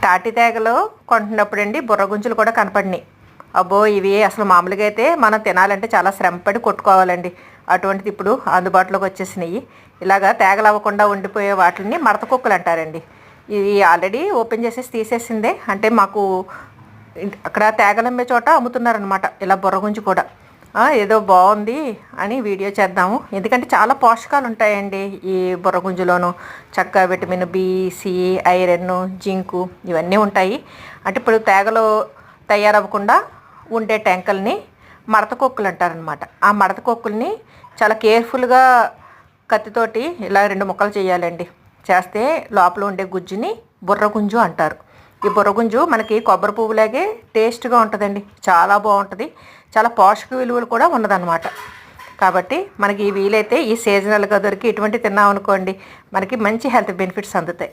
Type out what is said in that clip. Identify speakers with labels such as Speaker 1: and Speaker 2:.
Speaker 1: తాటి తేగలో కొంటున్నప్పుడు అండి బుర్రగుంజులు కూడా కనపడినాయి. అబ్బో, ఇవి అసలు మామూలుగా అయితే మనం తినాలంటే చాలా శ్రమపడి కొట్టుకోవాలండి. అటువంటిది ఇప్పుడు అందుబాటులోకి వచ్చేసినాయి. ఇలాగా తేగలు అవ్వకుండా ఉండిపోయే వాటిని మడత కుక్కలు అంటారండి. ఇది ఆల్రెడీ ఓపెన్ చేసేసి తీసేసిందే, అంటే మాకు అక్కడ తేగలమ్మే చోట అమ్ముతున్నారనమాట ఇలా బుర్రగుంజు కూడా. ఏదో బాగుంది అని వీడియో చేద్దాము, ఎందుకంటే చాలా పోషకాలు ఉంటాయండి ఈ బుర్రగుంజులోను. చక్కగా vitamin B, C, iron, zinc ఇవన్నీ ఉంటాయి. అంటే ఇప్పుడు తేగలో తయారవ్వకుండా ఉండే టెంకల్ని మడత కొక్కులు అంటారనమాట. ఆ మడత కొక్కుల్ని చాలా కేర్ఫుల్గా కత్తితోటి ఇలా 2 ముక్కలు చేయాలండి. చేస్తే లోపల ఉండే గుజ్జుని బుర్రగుంజు అంటారు. ఈ బుర్రగుంజు మనకి కొబ్బరి పువ్వులాగే టేస్ట్గా ఉంటుందండి, చాలా బాగుంటుంది. చాలా పోషక విలువలు కూడా ఉన్నదన్నమాట. కాబట్టి మనకి వీలైతే ఈ సీజనల్గా దొరికి ఇటువంటి తిన్నామనుకోండి, మనకి మంచి హెల్త్ బెనిఫిట్స్ అందుతాయి.